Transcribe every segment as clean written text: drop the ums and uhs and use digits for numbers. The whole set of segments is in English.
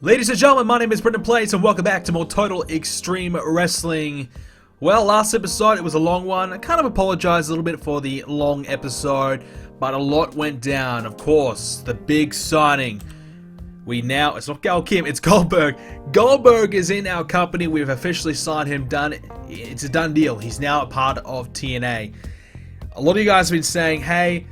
Ladies and gentlemen, my name is BrendenPlayz and welcome back to more Total Extreme Wrestling. Well, last episode, it was a long one. I kind of apologize a little bit for the long episode, but a lot went down. Of course, the big signing. It's not Gail Kim, it's Goldberg. Goldberg is in our company. We've officially signed him. It's a done deal. He's now a part of TNA. A lot of you guys have been saying, hey,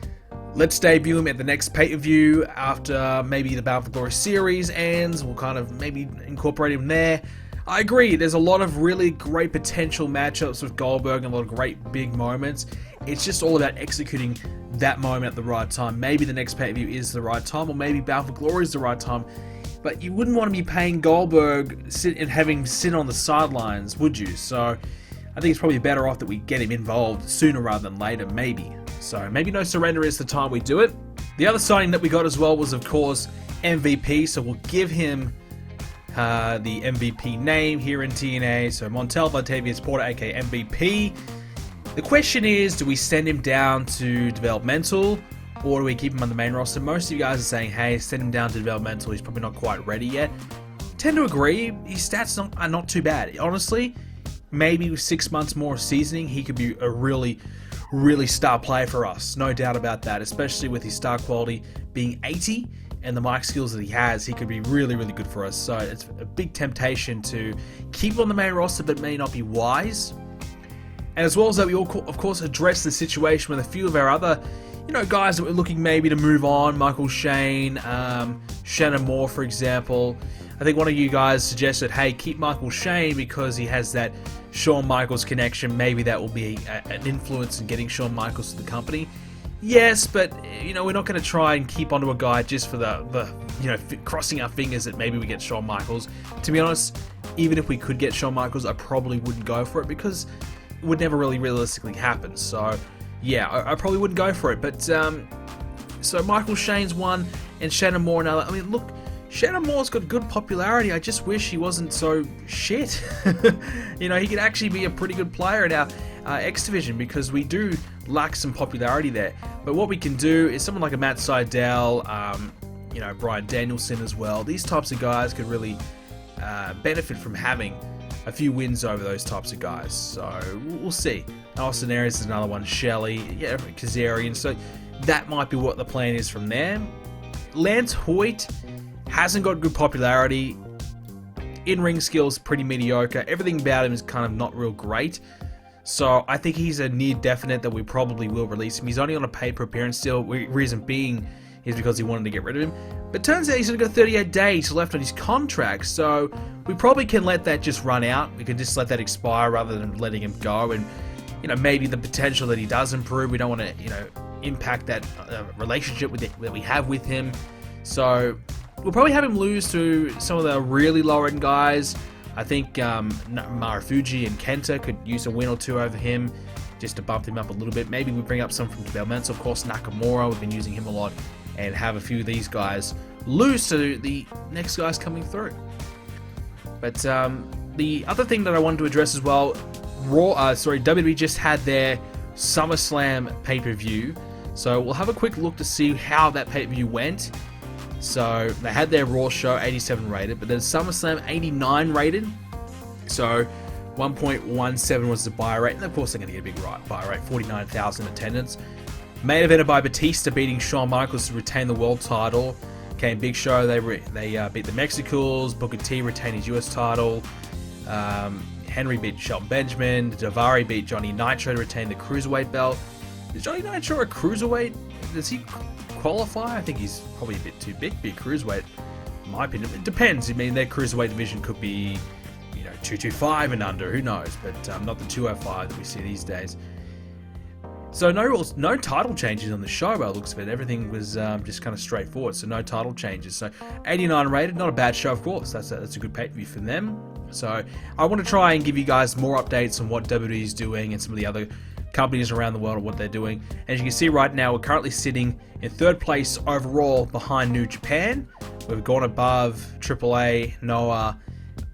let's debut him at the next pay-per-view after maybe the Bound for Glory series ends. We'll kind of maybe incorporate him there. I agree, there's a lot of really great potential matchups with Goldberg and a lot of great big moments. It's just all about executing that moment at the right time. Maybe the next pay-per-view is the right time, or maybe Bound for Glory is the right time. But you wouldn't want to be paying Goldberg and having him sit on the sidelines, would you? So I think it's probably better off that we get him involved sooner rather than later, maybe. So maybe No Surrender is the time we do it. The other signing that we got as well was, of course, MVP. So we'll give him the MVP name here in TNA. So Montel Latavius Porter, aka MVP. The question is, do we send him down to Developmental or do we keep him on the main roster? Most of you guys are saying, hey, send him down to Developmental. He's probably not quite ready yet. Tend to agree. His stats are not too bad. Honestly, maybe with 6 months more seasoning, he could be a really star player for us. No doubt about that, especially with his star quality being 80 and the mic skills that he has, he could be really good for us. So it's a big temptation to keep him on the main roster, but may not be wise. And as well as that, we all, of course, address the situation with a few of our other, guys that we're looking maybe to move on. Michael Shane, Shannon Moore, for example. I think one of you guys suggested, hey, keep Michael Shane because he has that Shawn Michaels connection. Maybe that will be an influence in getting Shawn Michaels to the company. Yes, but we're not going to try and keep onto a guy just for the crossing our fingers that maybe we get Shawn Michaels. To be honest, even if we could get Shawn Michaels, I probably wouldn't go for it because it would never really realistically happen. So yeah, I probably wouldn't go for it. But so Michael Shane's one and Shannon Moore another. I mean, look, Shannon Moore's got good popularity. I just wish he wasn't so shit. He could actually be a pretty good player in our X Division because we do lack some popularity there. But what we can do is someone like a Matt Sydal, Bryan Danielson as well. These types of guys could really benefit from having a few wins over those types of guys. So we'll see. Austin Aries is another one. Shelley, Kazarian. So that might be what the plan is from there. Lance Hoyt hasn't got good popularity. In-ring skills pretty mediocre. Everything about him is kind of not real great. So I think he's a near definite that we probably will release him. He's only on a paid per appearance still. Reason being is because he wanted to get rid of him. But turns out he's only got 38 days left on his contract. So we probably can let that just run out. We can just let that expire rather than letting him go. And maybe the potential that he does improve. We don't want to impact that relationship that we have with him. So we'll probably have him lose to some of the really lower-end guys. I think Marufuji and Kenta could use a win or two over him just to bump him up a little bit. Maybe we bring up some from Developmental. Of course, Nakamura, we've been using him a lot. And have a few of these guys lose to the next guys coming through. But the other thing that I wanted to address as well, WWE just had their SummerSlam pay-per-view. So we'll have a quick look to see how that pay-per-view went. So they had their Raw show 87 rated, but then SummerSlam 89 rated. So 1.17 was the buy rate, and of course they're going to get a big buy rate, 49,000 attendance. Main evented by Batista beating Shawn Michaels to retain the world title. Came Big Show, they beat the Mexicals. Booker T retained his US title. Henry beat Shelton Benjamin. Daivari beat Johnny Nitro to retain the Cruiserweight belt. Is Johnny Nitro a Cruiserweight? Does he qualify? I think he's probably a bit too big to be a Cruiserweight, in my opinion. It depends. I mean, their Cruiserweight division could be 225 and under, who knows, but not the 205 that we see these days. So no title changes on the show by the looks of it. Everything was just kind of straightforward, so no title changes. So 89 rated, not a bad show, of course. That's a good pay-per-view for them. So I want to try and give you guys more updates on what WWE is doing and some of the other companies around the world and what they're doing. As you can see right now, we're currently sitting in third place overall behind New Japan. We've gone above AAA, Noah,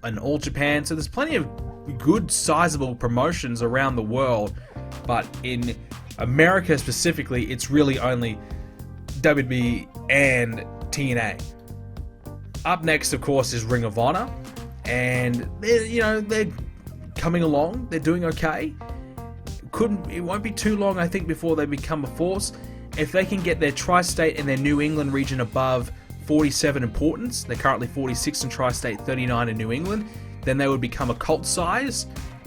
and All Japan. So there's plenty of good, sizable promotions around the world. But in America specifically, it's really only WWE and TNA. Up next, of course, is Ring of Honor, and they're coming along. They're doing okay. It won't be too long, I think, before they become a force. If they can get their tri-state and their New England region above 47 importance, they're currently 46 in tri-state, 39 in New England, then they would become a cult size,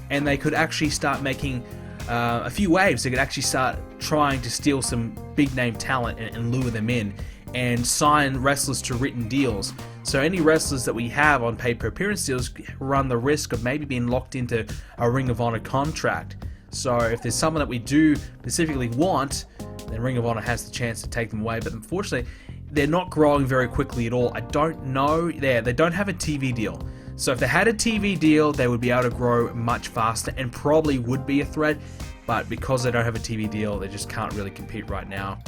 and they could actually start making a few waves. They could actually start trying to steal some big name talent and lure them in, and sign wrestlers to written deals. So any wrestlers that we have on pay-per-appearance deals run the risk of maybe being locked into a Ring of Honor contract. So if there's someone that we do specifically want, then Ring of Honor has the chance to take them away. But unfortunately, they're not growing very quickly at all. I don't know. They don't have a TV deal. So if they had a TV deal, they would be able to grow much faster and probably would be a threat. But because they don't have a TV deal, they just can't really compete right now.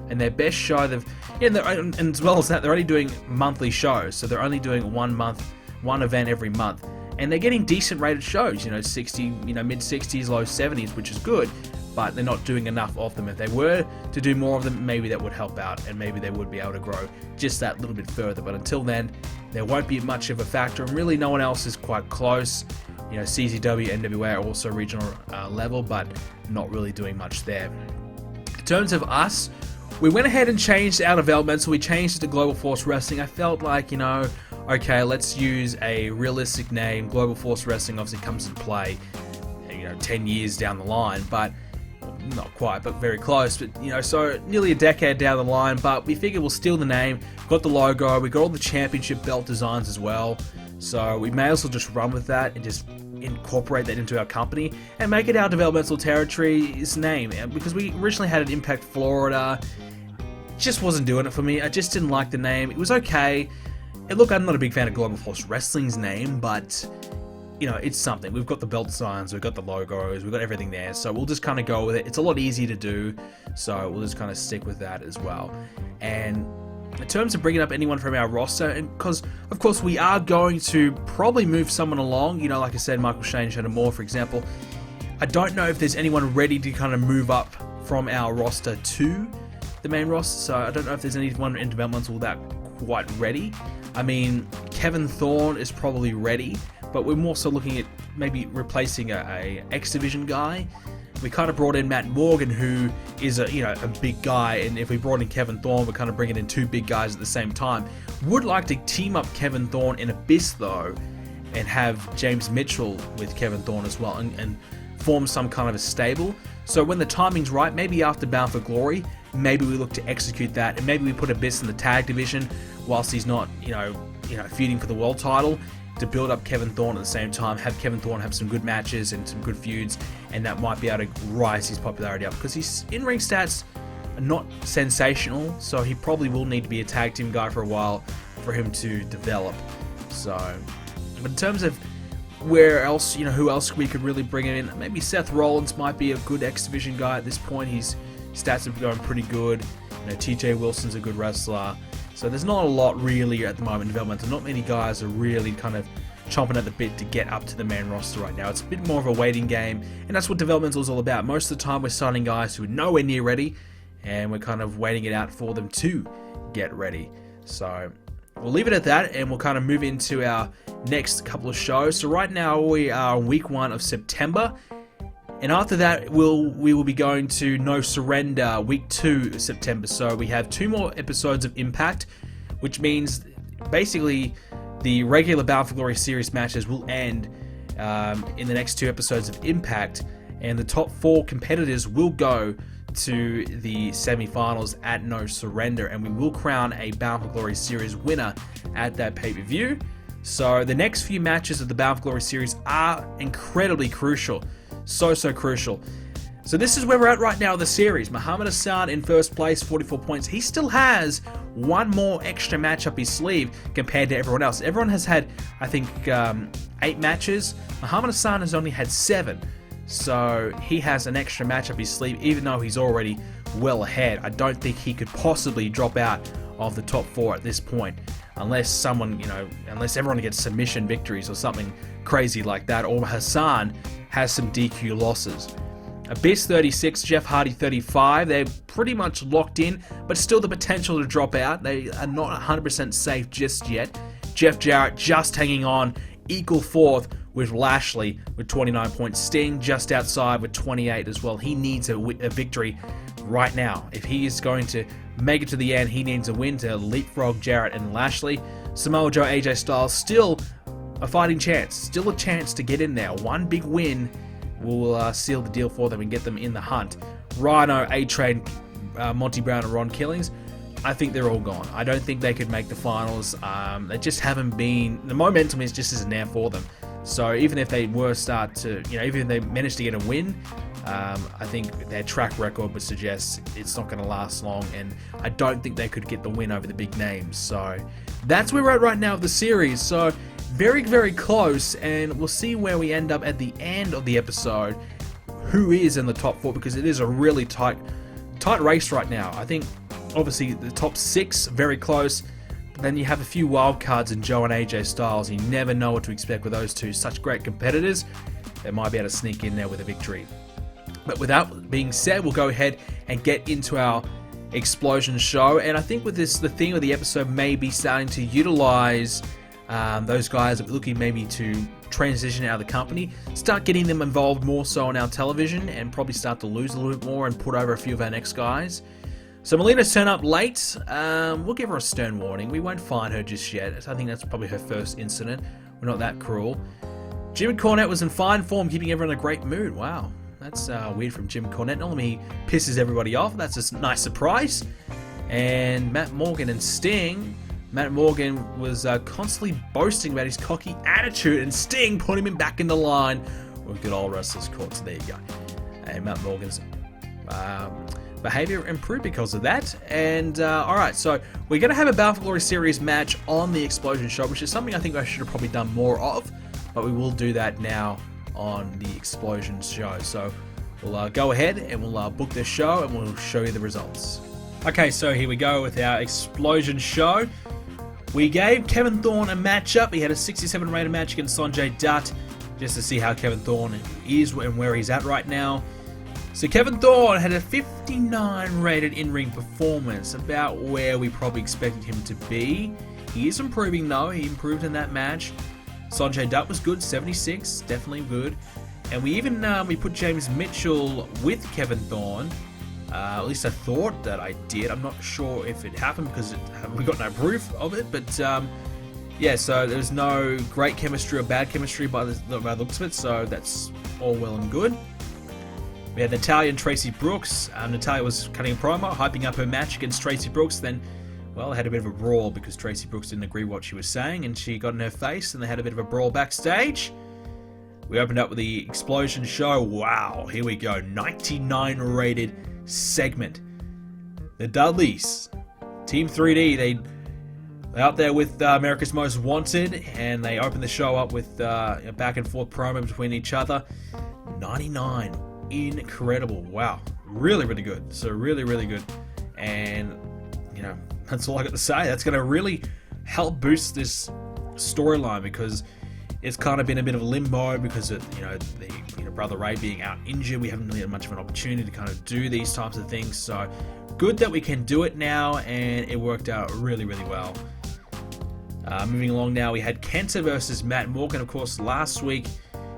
And their best show, and as well as that, they're only doing monthly shows. So they're only doing one event every month. And they're getting decent rated shows, 60, mid-60s, low 70s, which is good. But they're not doing enough of them. If they were to do more of them, maybe that would help out, and maybe they would be able to grow just that little bit further. But until then, there won't be much of a factor, and really no one else is quite close. CZW, NWA are also regional level, but not really doing much there. In terms of us, we went ahead and changed our developmental. We changed it to Global Force Wrestling. I felt like, okay, let's use a realistic name. Global Force Wrestling obviously comes into play, 10 years down the line, but not quite, but very close. But, so nearly a decade down the line, but we figured we'll steal the name. We've got the logo. We got all the championship belt designs as well. So we may as well just run with that and just incorporate that into our company and make it our developmental territory's name. Because we originally had an Impact Florida. It just wasn't doing it for me. I just didn't like the name. It was okay. And look, I'm not a big fan of Global Force Wrestling's name, but it's something. We've got the belt signs, we've got the logos, we've got everything there, so we'll just kind of go with it. It's a lot easier to do, so we'll just kind of stick with that as well. And in terms of bringing up anyone from our roster, and because of course we are going to probably move someone along, like I said, Michael Shane, Shannon Moore, for example. I don't know if there's anyone ready to kind of move up from our roster to the main roster, so I don't know if there's anyone in developmental that quite ready. I mean, Kevin Thorne is probably ready, but we're more so looking at maybe replacing a X Division guy. We kind of brought in Matt Morgan, who is a big guy, and if we brought in Kevin Thorne, we're kind of bringing in two big guys at the same time. Would like to team up Kevin Thorne in Abyss though, and have James Mitchell with Kevin Thorne as well, and form some kind of a stable. So when the timing's right, maybe after Bound for Glory, maybe we look to execute that, and maybe we put Abyss in the tag division whilst he's not, feuding for the world title, to build up Kevin Thorne at the same time, have Kevin Thorne have some good matches and some good feuds, and that might be able to rise his popularity up, because his in-ring stats are not sensational, so he probably will need to be a tag team guy for a while for him to develop. So, but in terms of where else, who else we could really bring in, maybe Seth Rollins might be a good X Division guy at this point. His stats are going pretty good. TJ Wilson's a good wrestler. So there's not a lot really at the moment in developmental. Not many guys are really kind of chomping at the bit to get up to the main roster right now. It's a bit more of a waiting game, and that's what developmental is all about. Most of the time we're signing guys who are nowhere near ready, and we're kind of waiting it out for them to get ready. So we'll leave it at that, and we'll kind of move into our next couple of shows. So right now we are on week 1 of September, and after that we will be going to No Surrender week 2 September. So we have 2 more episodes of Impact, which means basically the regular Bound for Glory series matches will end in the next 2 episodes of Impact, and the top 4 competitors will go to the semi-finals at No Surrender, and we will crown a Bound for Glory series winner at that pay-per-view. So the next few matches of the Bound for Glory series are incredibly crucial. So crucial. So this is where we're at right now in the series. Muhammad Hassan in first place, 44 points. He still has 1 more extra match up his sleeve compared to everyone else. Everyone has had, I think, 8 matches. Muhammad Hassan has only had 7. So he has an extra match up his sleeve, even though he's already well ahead. I don't think he could possibly drop out of the top 4 at this point, unless someone, unless everyone gets submission victories or something crazy like that, or Hassan has some DQ losses. Abyss 36, Jeff Hardy 35, they're pretty much locked in, but still the potential to drop out. They are not 100% safe just yet. Jeff Jarrett just hanging on, equal fourth with Lashley with 29 points. Sting just outside with 28 as well. He needs a victory right now. If he is going to make it to the end, he needs a win to leapfrog Jarrett and Lashley. Samoa Joe, AJ Styles, still a fighting chance. Still a chance to get in there. One big win will seal the deal for them and get them in the hunt. Rhino, A-Train, Monty Brown, and Ron Killings, I think they're all gone. I don't think they could make the finals. They just haven't been... The momentum just isn't there for them. So even if they were even if they managed to get a win, I think their track record would suggest it's not going to last long, and I don't think they could get the win over the big names. So that's where we're at right now of the series. So very, very close, and we'll see where we end up at the end of the episode. Who is in the top 4, because it is a really tight race right now. I think obviously the top 6 very close. Then you have a few wild cards in Joe and AJ Styles. You never know what to expect with those two. Such great competitors. They might be able to sneak in there with a victory. But with that being said, we'll go ahead and get into our explosion show. And I think with this, the theme of the episode may be starting to utilize those guys that are looking maybe to transition out of the company, start getting them involved more so on our television, and probably start to lose a little bit more and put over a few of our next guys. So Melina's turned up late. We'll give her a stern warning. We won't fine her just yet. I think that's probably her first incident. We're not that cruel. Jim Cornette was in fine form, keeping everyone in a great mood. Wow, that's weird from Jim Cornette. Normally he pisses everybody off. That's a nice surprise. And Matt Morgan and Sting. Matt Morgan was constantly boasting about his cocky attitude, and Sting put him back in the line with good old wrestlers court. So there you go. And Matt Morgan's behavior improved because of that. And alright, so we're going to have a Bound for Glory series match on the Explosion show, which is something I think I should have probably done more of, but we will do that now on the Explosion show. So we'll go ahead and we'll book this show, and we'll show you the results. Okay, so here we go with our Explosion show. We gave Kevin Thorne a matchup. He had a 67 rated match against Sanjay Dutt, just to see how Kevin Thorne is and where he's at right now. So Kevin Thorne had a 59 rated in-ring performance, about where we probably expected him to be. He is improving though, he improved in that match. Sanjay Dutt was good, 76, definitely good. And we even we put James Mitchell with Kevin Thorne. At least I thought that I did. I'm not sure if it happened because we got no proof of it. But yeah, so there's no great chemistry or bad chemistry by the looks of it. So that's all well and good. We had Natalya and Tracy Brooks. Natalya was cutting a promo, hyping up her match against Tracy Brooks. Then, well, they had a bit of a brawl because Tracy Brooks didn't agree with what she was saying, and she got in her face, and they had a bit of a brawl backstage. We opened up with the Explosion show. Wow, here we go. 99 rated segment. The Dudleys, Team 3D, they're out there with America's Most Wanted, and they opened the show up with a back and forth promo between each other. 99. Incredible. Wow. Really, really good. So really, really good. And, you know, that's all I got to say. That's going to really help boost this storyline, because it's kind of been a bit of a limbo because of, the Brother Ray being out injured. We haven't really had much of an opportunity to kind of do these types of things. So good that we can do it now, and it worked out really, really well. Moving along now, we had Kenta versus Matt Morgan. Of course, last week,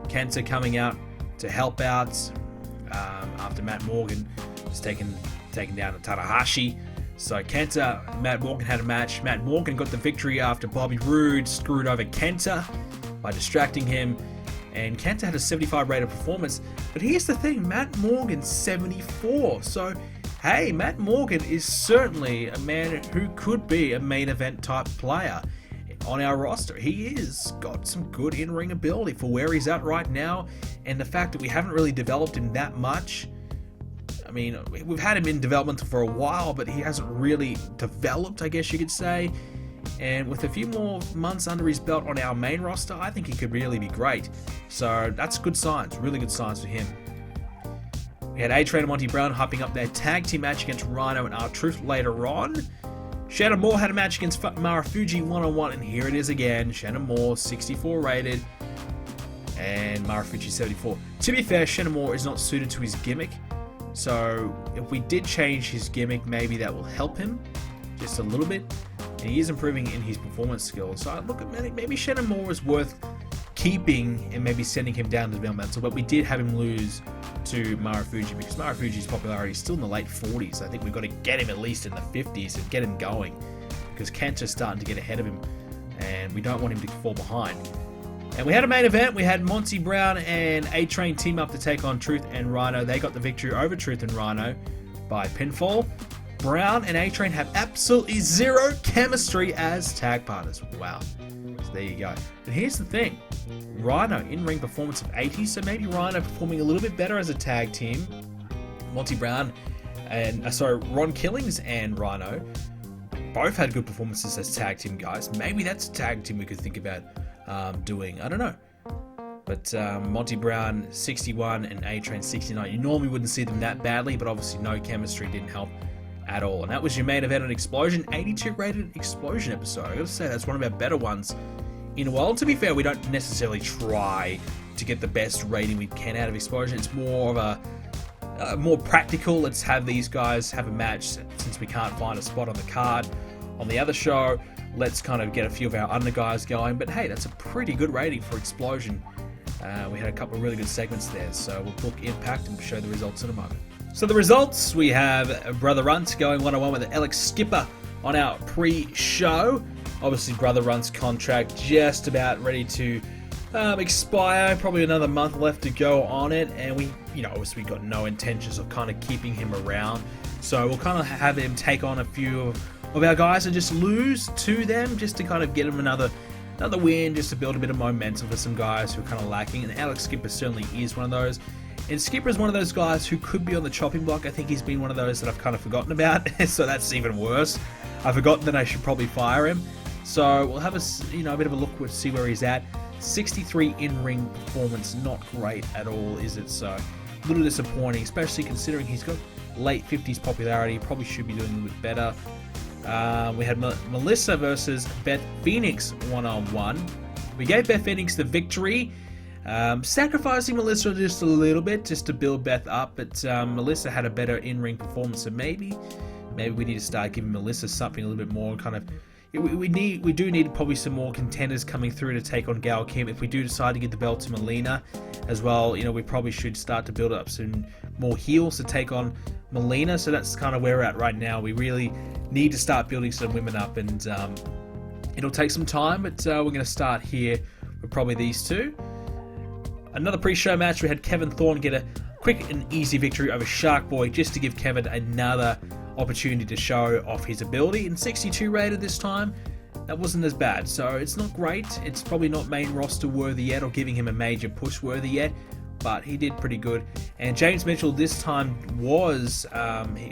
Kenta coming out to help out after Matt Morgan was taken down to Tanahashi. So Kenta, Matt Morgan had a match. Matt Morgan got the victory after Bobby Roode screwed over Kenta by distracting him. And Kenta had a 75 rated performance. But here's the thing, Matt Morgan's 74. So, hey, Matt Morgan is certainly a man who could be a main event type player on our roster. He is got some good in-ring ability for where he's at right now, and the fact that we haven't really developed him that much. I mean, we've had him in development for a while, but he hasn't really developed, I guess you could say. And with a few more months under his belt on our main roster, I think he could really be great. So that's good signs, really good signs for him. We had A-Train and Monty Brown hyping up their tag team match against Rhino and R-Truth later on. Shannon Moore had a match against Marufuji one-on-one, and here it is again. Shannon Moore, 64 rated, and Marufuji 74. To be fair, Shannon Moore is not suited to his gimmick, so if we did change his gimmick, maybe that will help him just a little bit. and he is improving in his performance skills. So I look at maybe Shannon Moore is worth keeping and maybe sending him down to developmental, but we did have him lose to Marufuji because Marufuji's popularity is still in the late 40s. I think we've got to get him at least in the 50s and get him going because Kenta's starting to get ahead of him and we don't want him to fall behind. And we had a main event. We had Monty Brown and A-Train team up to take on Truth and Rhino. They got the victory over Truth and Rhino by pinfall. Brown and A-Train have absolutely zero chemistry as tag partners. Wow. So there you go. But here's the thing. Rhino in-ring performance of 80, so maybe Rhino performing a little bit better as a tag team. Monty Brown and Ron Killings and Rhino both had good performances as tag team guys. Maybe that's a tag team we could think about doing. I don't know. But Monty Brown 61 and A-Train 69. You normally wouldn't see them that badly, but obviously no chemistry didn't help at all. And that was your main event on Explosion, 82 rated Explosion episode. I gotta say that's one of our better ones in a while. And to be fair, we don't necessarily try to get the best rating we can out of Explosion. It's more of a more practical. Let's have these guys have a match since we can't find a spot on the card on the other show. Let's kind of get a few of our under guys going. But hey, that's a pretty good rating for Explosion. We had a couple of really good segments there, so we'll book Impact and show the results in a moment. So the results, we have Brother Runt going 1-on-1 with Alex Skipper on our pre-show. Obviously, Brother Runt's contract just about ready to expire. Probably another month left to go on it, and we, obviously got no intentions of kind of keeping him around. So we'll kind of have him take on a few of our guys and just lose to them, just to kind of get him another win, just to build a bit of momentum for some guys who are kind of lacking. And Alex Skipper certainly is one of those. And Skipper is one of those guys who could be on the chopping block. I think he's been one of those that I've kind of forgotten about, so that's even worse. I've forgotten that I should probably fire him. So we'll have a bit of a look to see where he's at. 63 in-ring performance, not great at all, is it? So a little disappointing, especially considering he's got late 50s popularity. Probably should be doing a little bit better. We had Melissa versus Beth Phoenix 1-on-1. We gave Beth Phoenix the victory. Sacrificing Melissa just a little bit just to build Beth up, but Melissa had a better in-ring performance, so maybe we need to start giving Melissa something a little bit more kind of. We do need probably some more contenders coming through to take on Gail Kim. If we do decide to give the belt to Melina as well, we probably should start to build up some more heels to take on Melina. So that's kind of where we're at right now. We really need to start building some women up, and it'll take some time, but we're going to start here with probably these two. Another pre-show match, we had Kevin Thorne get a quick and easy victory over Shark Boy just to give Kevin another opportunity to show off his ability. And 62 rated this time, that wasn't as bad. So it's not great. It's probably not main roster worthy yet or giving him a major push worthy yet, but he did pretty good. And James Mitchell this time was,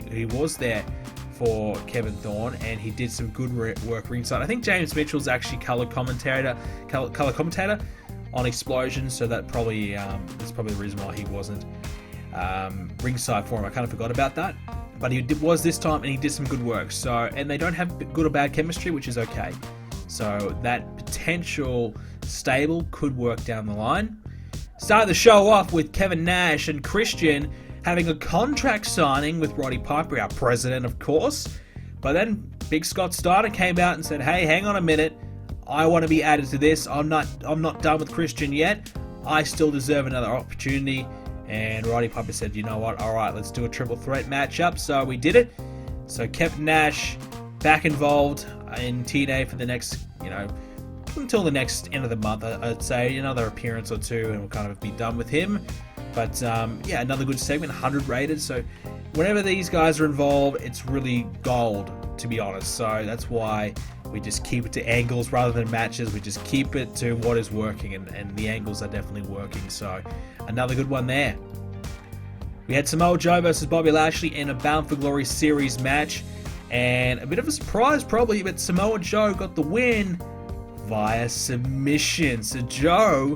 he was there for Kevin Thorne, and he did some good work ringside. I think James Mitchell's actually color commentator on Explosion, so that probably that's probably the reason why he wasn't ringside for him. I kind of forgot about that, but he was this time, and he did some good work. So, and they don't have good or bad chemistry, which is okay. So that potential stable could work down the line. Started the show off with Kevin Nash and Christian having a contract signing with Roddy Piper, our president, of course. But then Big Scott Steiner came out and said, "Hey, hang on a minute. I want to be added to this. I'm not done with Christian yet. I still deserve another opportunity." And Roddy Piper said, "You know what? All right, let's do a triple threat matchup." So we did it. So Kevin Nash back involved in TNA for the next, until the next end of the month. I'd say another appearance or two, and we'll kind of be done with him. But yeah, another good segment, 100 rated. So whenever these guys are involved, it's really gold, to be honest. So that's why we just keep it to angles rather than matches. We just keep it to what is working, and the angles are definitely working. So another good one there. We had Samoa Joe versus Bobby Lashley in a Bound for Glory series match. And a bit of a surprise probably, but Samoa Joe got the win via submission. So Joe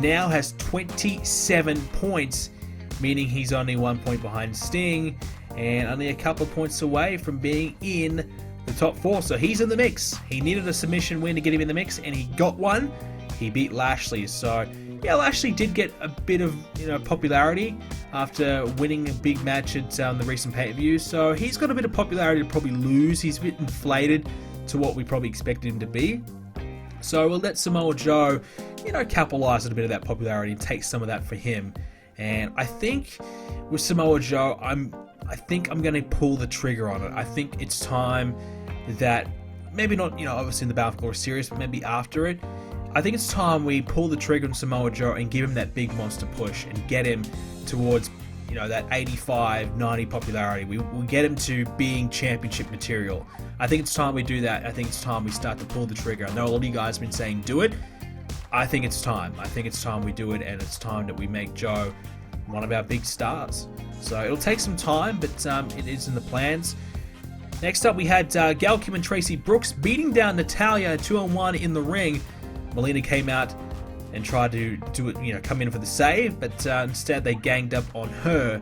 now has 27 points, meaning he's only 1 point behind Sting and only a couple of points away from being in the top 4. So he's in the mix. He needed a submission win to get him in the mix, and he got one. He beat Lashley. So yeah, Lashley did get a bit of popularity after winning a big match at the recent pay-per-view. So he's got a bit of popularity to probably lose. He's a bit inflated to what we probably expected him to be. So we'll let Samoa Joe, capitalize on a bit of that popularity and take some of that for him. And I think with Samoa Joe, I think I'm going to pull the trigger on it. I think it's time that, maybe not, obviously in the Battle for Glory series, but maybe after it, I think it's time we pull the trigger on Samoa Joe and give him that big monster push and get him towards, that 85, 90 popularity. We get him to being championship material. I think it's time we do that. I think it's time we start to pull the trigger. I know a lot of you guys have been saying do it. I think it's time. I think it's time we do it, and it's time that we make Joe one of our big stars. So it'll take some time, but it is in the plans. Next up, we had Gail Kim and Tracy Brooks beating down Natalya 2-on-1 in the ring. Melina came out and tried to do it, come in for the save, but instead they ganged up on her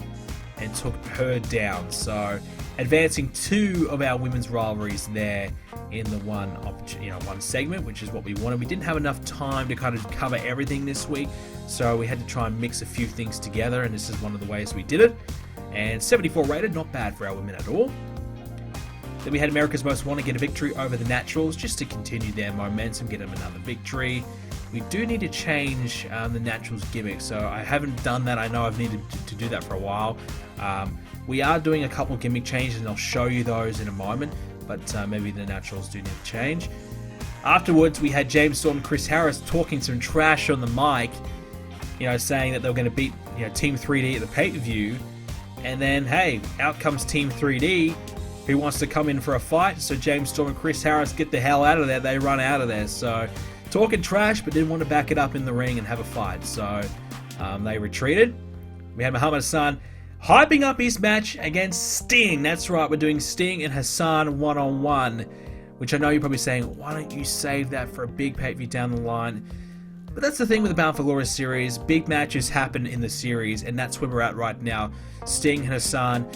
and took her down. So advancing two of our women's rivalries there in the one segment, which is what we wanted. We didn't have enough time to kind of cover everything this week, so we had to try and mix a few things together, and this is one of the ways we did it. And 74 rated, not bad for our women at all. Then we had America's Most Wanted get a victory over the Naturals just to continue their momentum, get them another victory. We do need to change the Naturals gimmick, so I haven't done that. I know I've needed to do that for a while. We are doing a couple gimmick changes, and I'll show you those in a moment, but maybe the Naturals do need to change. Afterwards, we had James Storm and Chris Harris talking some trash on the mic, saying that they were going to beat Team 3D at the pay-per-view, and then, hey, out comes Team 3D, who wants to come in for a fight, so James Storm and Chris Harris get the hell out of there. They run out of there, so talking trash, but didn't want to back it up in the ring and have a fight, so they retreated. We had Muhammad Hassan hyping up his match against Sting. That's right, we're doing Sting and Hassan one-on-one, which I know you're probably saying, why don't you save that for a big pay-per-view down the line? But that's the thing with the Bound for Glory series. Big matches happen in the series, and that's where we're at right now. Sting and Hassan.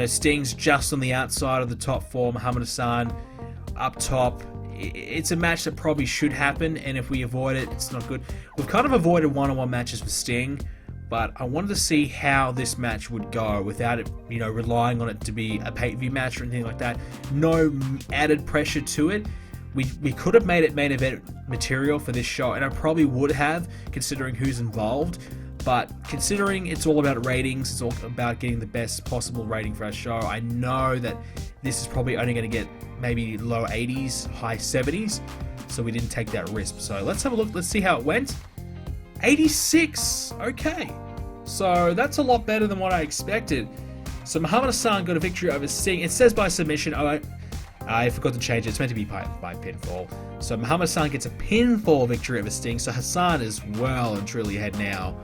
Sting's just on the outside of the top four. Muhammad Hassan up top. It's a match that probably should happen, and if we avoid it, it's not good. We've kind of avoided one-on-one matches with Sting, but I wanted to see how this match would go without it, relying on it to be a pay-per-view match or anything like that. No added pressure to it. We could have made it main event material for this show, and I probably would have, considering who's involved. But considering it's all about ratings, it's all about getting the best possible rating for our show, I know that this is probably only going to get maybe low 80s, high 70s, so we didn't take that risk. So let's have a look, let's see how it went. 86, okay. So that's a lot better than what I expected. So Muhammad Hassan got a victory over Sting. It says by submission. I forgot to change it. It's meant to be by pinfall. So Muhammad Hassan gets a pinfall victory over Sting. So Hassan is well and truly ahead now.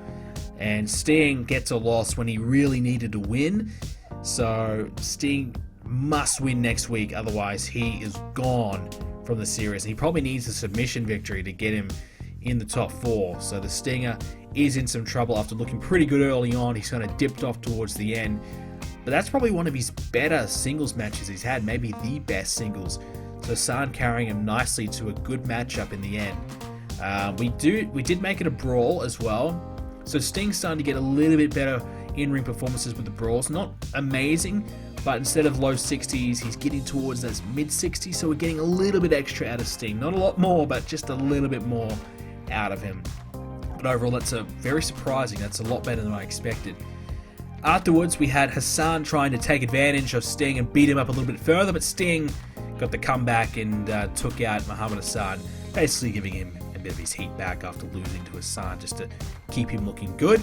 And Sting gets a loss when he really needed to win. So Sting must win next week. Otherwise, he is gone from the series. And he probably needs a submission victory to get him in the top four. So the Stinger is in some trouble after looking pretty good early on. He's kind of dipped off towards the end. But that's probably one of his better singles matches he's had, maybe the best singles. So Hassan carrying him nicely to a good matchup in the end. We did make it a brawl as well. So Sting's starting to get a little bit better in-ring performances with the brawls. Not amazing, but instead of low 60s, he's getting towards those mid-60s. So we're getting a little bit extra out of Sting. Not a lot more, but just a little bit more out of him. But overall, that's very surprising. That's a lot better than I expected. Afterwards, we had Hassan trying to take advantage of Sting and beat him up a little bit further, but Sting got the comeback and took out Muhammad Hassan, basically giving him a bit of his heat back after losing to Hassan just to keep him looking good.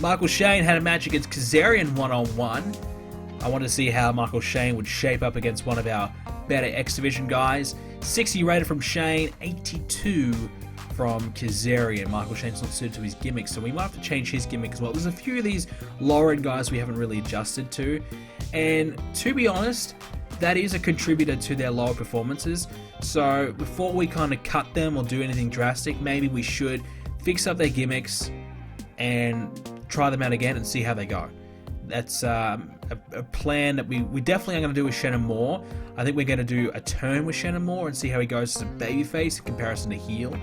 Michael Shane had a match against Kazarian one-on-one. I wanted to see how Michael Shane would shape up against one of our better X Division guys. 60 rated from Shane, 82 from Kazarian. Michael Shane's not suited to his gimmick, so we might have to change his gimmick as well. There's a few of these lower end guys we haven't really adjusted to, and to be honest, that is a contributor to their lower performances. So before we kind of cut them or do anything drastic, maybe we should fix up their gimmicks and try them out again and see how they go. That's a plan that we definitely are going to do with Shannon Moore. I think we're going to do a turn with Shannon Moore and see how he goes as a babyface in comparison to heel.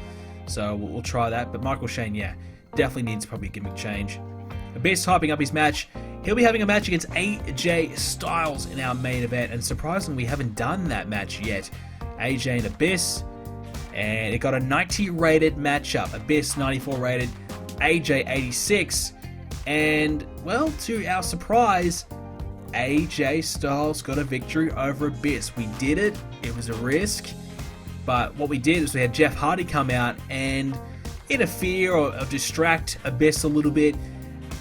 So we'll try that. But Michael Shane, yeah, definitely needs probably a gimmick change. Abyss hyping up his match. He'll be having a match against AJ Styles in our main event. And surprisingly, we haven't done that match yet. AJ and Abyss, and it got a 90 rated matchup. Abyss 94 rated, AJ 86, and well, to our surprise, AJ Styles got a victory over Abyss. We did it. It was a risk, but what we did is we had Jeff Hardy come out and interfere or distract Abyss a little bit,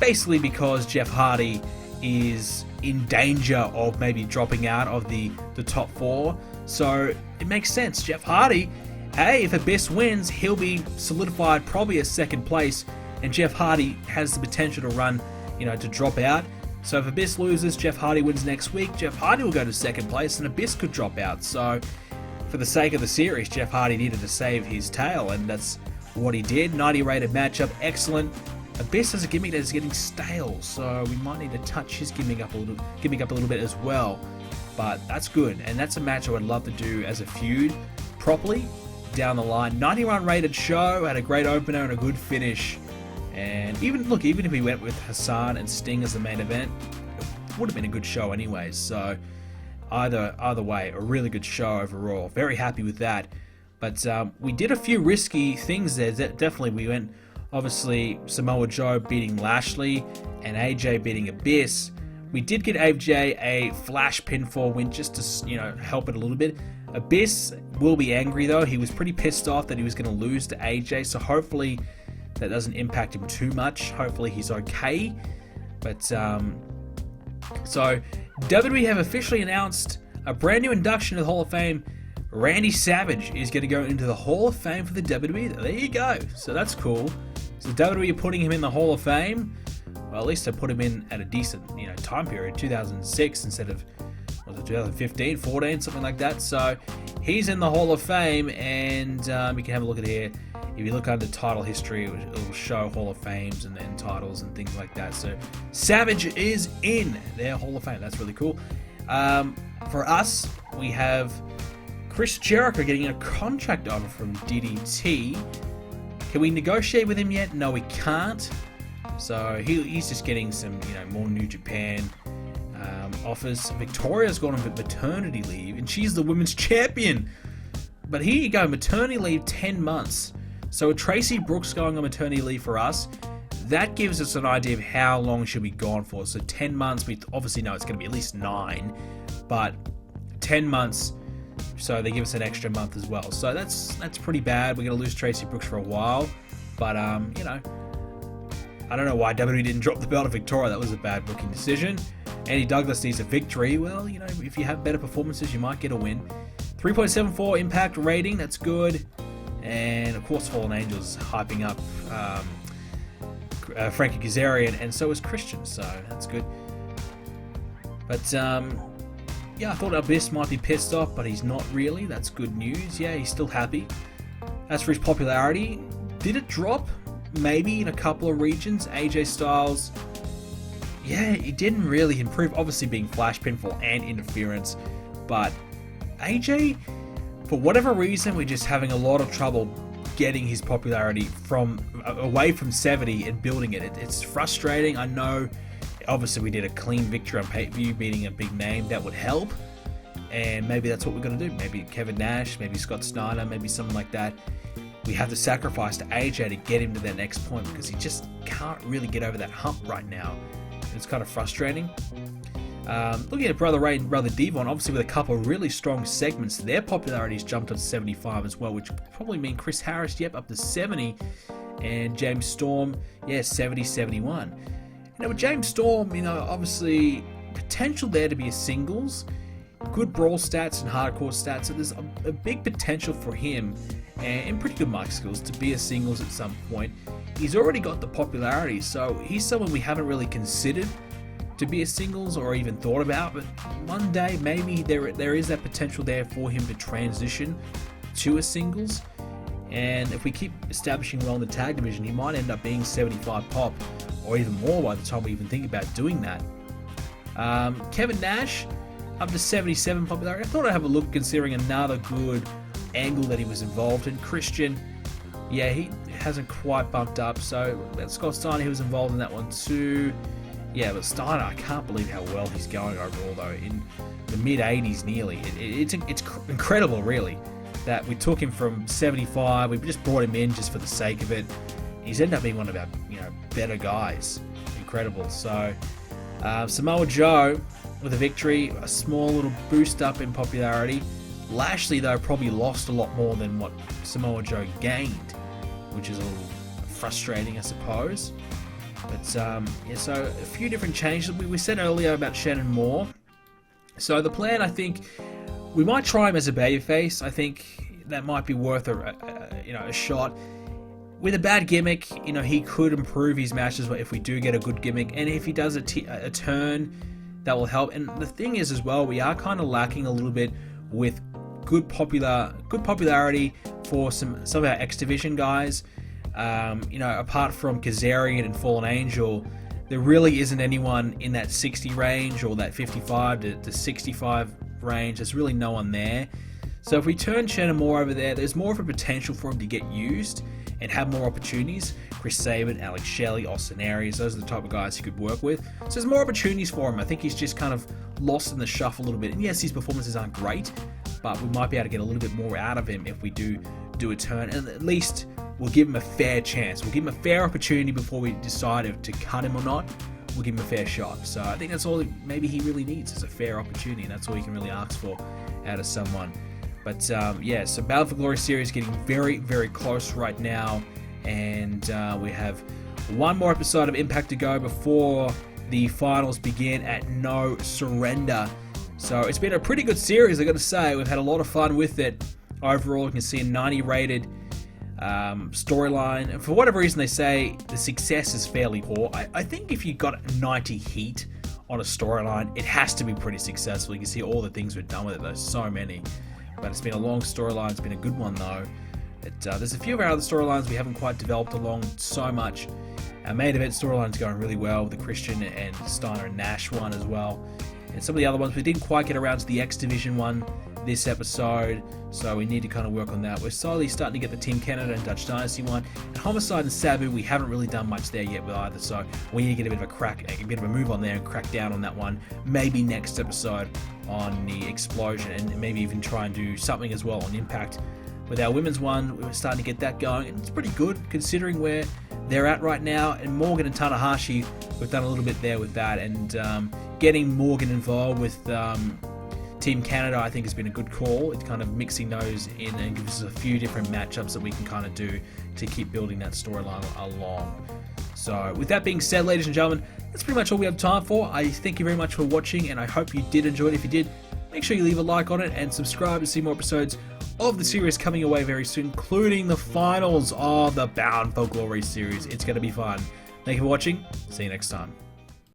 basically because Jeff Hardy is in danger of maybe dropping out of the top 4. So it makes sense. Jeff Hardy, hey, if Abyss wins, he'll be solidified probably as second place, and Jeff Hardy has the potential to run, to drop out. So if Abyss loses, Jeff Hardy wins next week, Jeff Hardy will go to second place and Abyss could drop out. So for the sake of the series, Jeff Hardy needed to save his tail, and that's what he did. 90 rated matchup, excellent. Abyss has a gimmick that is getting stale, so we might need to touch his gimmick up a little bit as well. But that's good, and that's a match I would love to do as a feud properly down the line. 91 rated show, had a great opener and a good finish. And even if we went with Hassan and Sting as the main event, it would have been a good show anyways. So either way, a really good show overall. Very happy with that. But we did a few risky things there. Definitely, we went, obviously, Samoa Joe beating Lashley and AJ beating Abyss. We did get AJ a flash pinfall win just to, help it a little bit. Abyss will be angry though. He was pretty pissed off that he was going to lose to AJ. So hopefully that doesn't impact him too much. Hopefully he's okay. But so WWE have officially announced a brand new induction to the Hall of Fame. Randy Savage is going to go into the Hall of Fame for the WWE. There you go. So that's cool. So WWE are putting him in the Hall of Fame. Well, at least they put him in at a decent, time period, 2006 instead of, was it 2015, 14, something like that. So he's in the Hall of Fame, and you can have a look at here. If you look under title history, it will show Hall of Fames and titles and things like that. So Savage is in their Hall of Fame. That's really cool. For us, we have Chris Jericho getting a contract offer from DDT. Can we negotiate with him yet? No, we can't. So he's just getting some, more New Japan offers. Victoria's gone on maternity leave, and she's the women's champion. But here you go, maternity leave 10 months. So Tracy Brooks going on maternity leave for us, that gives us an idea of how long she'll be gone for. So 10 months, we obviously know it's going to be at least 9, but 10 months, so they give us an extra month as well. So that's pretty bad. We're going to lose Tracy Brooks for a while, but I don't know why WWE didn't drop the belt to Victoria. That was a bad booking decision. Andy Douglas needs a victory. Well, if you have better performances, you might get a win. 3.74 Impact rating, that's good. And of course, Fallen Angels hyping up Frankie Kazarian, and so is Christian, so that's good. But yeah, I thought Abyss might be pissed off, but he's not really. That's good news. Yeah, he's still happy. As for his popularity, did it drop? Maybe in a couple of regions. AJ Styles, yeah, he didn't really improve, obviously being flash pinfall and interference, but AJ, for whatever reason, we're just having a lot of trouble getting his popularity from away from 70 and building it. It's frustrating. I know, obviously we did a clean victory on pay-per-view, beating a big name. That would help, and maybe that's what we're going to do. Maybe Kevin Nash, maybe Scott Steiner, maybe someone like that. We have to sacrifice to AJ to get him to that next point, because he just can't really get over that hump right now. It's kind of frustrating. Looking at Brother Ray and Brother Devon, obviously with a couple of really strong segments, their popularity's jumped up to 75 as well, which probably mean Chris Harris, yep, up to 70, and James Storm, yeah, 70, 71. With James Storm, obviously potential there to be a singles, good brawl stats and hardcore stats, so there's a big potential for him, and pretty good mic skills to be a singles at some point. He's already got the popularity, so he's someone we haven't really considered to be a singles or even thought about, but one day maybe there is that potential there for him to transition to a singles, and if we keep establishing well in the tag division, he might end up being 75 pop or even more by the time we even think about doing that. Kevin Nash up to 77 popularity. I thought I'd have a look considering another good angle that he was involved in. Christian, yeah, he hasn't quite bumped up, so Scott Steiner, he was involved in that one too. Yeah, but Steiner, I can't believe how well he's going overall, though. In the mid-80s nearly. It's incredible, really, that we took him from 75. We just brought him in just for the sake of it. He's ended up being one of our, better guys. Incredible. So, Samoa Joe with a victory, a small little boost up in popularity. Lashley, though, probably lost a lot more than what Samoa Joe gained, which is a little frustrating, I suppose. But, so a few different changes. We said earlier about Shannon Moore. So the plan, I think, we might try him as a babyface. I think that might be worth a shot. With a bad gimmick, he could improve his matches if we do get a good gimmick. And if he does a turn, that will help. And the thing is, as well, we are kind of lacking a little bit with good popularity for some of our X Division guys. Apart from Kazarian and Fallen Angel, there really isn't anyone in that 60 range or that 55 to 65 range. There's really no one there. So if we turn Shannon Moore over there, there's more of a potential for him to get used and have more opportunities. Chris Sabin, Alex Shelley, Austin Aries, those are the type of guys he could work with. So there's more opportunities for him. I think he's just kind of lost in the shuffle a little bit. And yes, his performances aren't great, but we might be able to get a little bit more out of him if we do a turn. And at least we'll give him a fair chance. We'll give him a fair opportunity before we decide if to cut him or not. We'll give him a fair shot. So I think that's all maybe he really needs, is a fair opportunity. And that's all you can really ask for out of someone. But so Battle for Glory series getting very, very close right now. And we have one more episode of Impact to go before the finals begin at No Surrender. So it's been a pretty good series, I got to say. We've had a lot of fun with it. Overall, you can see a 90 rated storyline. And for whatever reason, they say the success is fairly poor. I think if you got 90 heat on a storyline, it has to be pretty successful. You can see all the things we've done with it. There's so many. But it's been a long storyline. It's been a good one, though. There's a few of our other storylines we haven't quite developed along so much. Our main event storyline's going really well with the Christian and Steiner and Nash one as well. And some of the other ones, we didn't quite get around to the X Division one this episode, so we need to kind of work on that. We're slowly starting to get the Team Canada and Dutch Dynasty one. And Homicide and Sabu, we haven't really done much there yet with either, so we need to get a bit of a move on there and crack down on that one. Maybe next episode on the Explosion, and maybe even try and do something as well on Impact. With our women's one, we're starting to get that going, and it's pretty good considering where they're at right now. And Morgan and Tanahashi, we've done a little bit there with that, and getting Morgan involved with Team Canada, I think, has been a good call. It's kind of mixing those in and gives us a few different matchups that we can kind of do to keep building that storyline along. So with that being said, ladies and gentlemen, that's pretty much all we have time for. I thank you very much for watching, and I hope you did enjoy it. If you did, make sure you leave a like on it and subscribe to see more episodes of the series coming away very soon, including the finals of the Bound for Glory series. It's going to be fun. Thank you for watching. See you next time.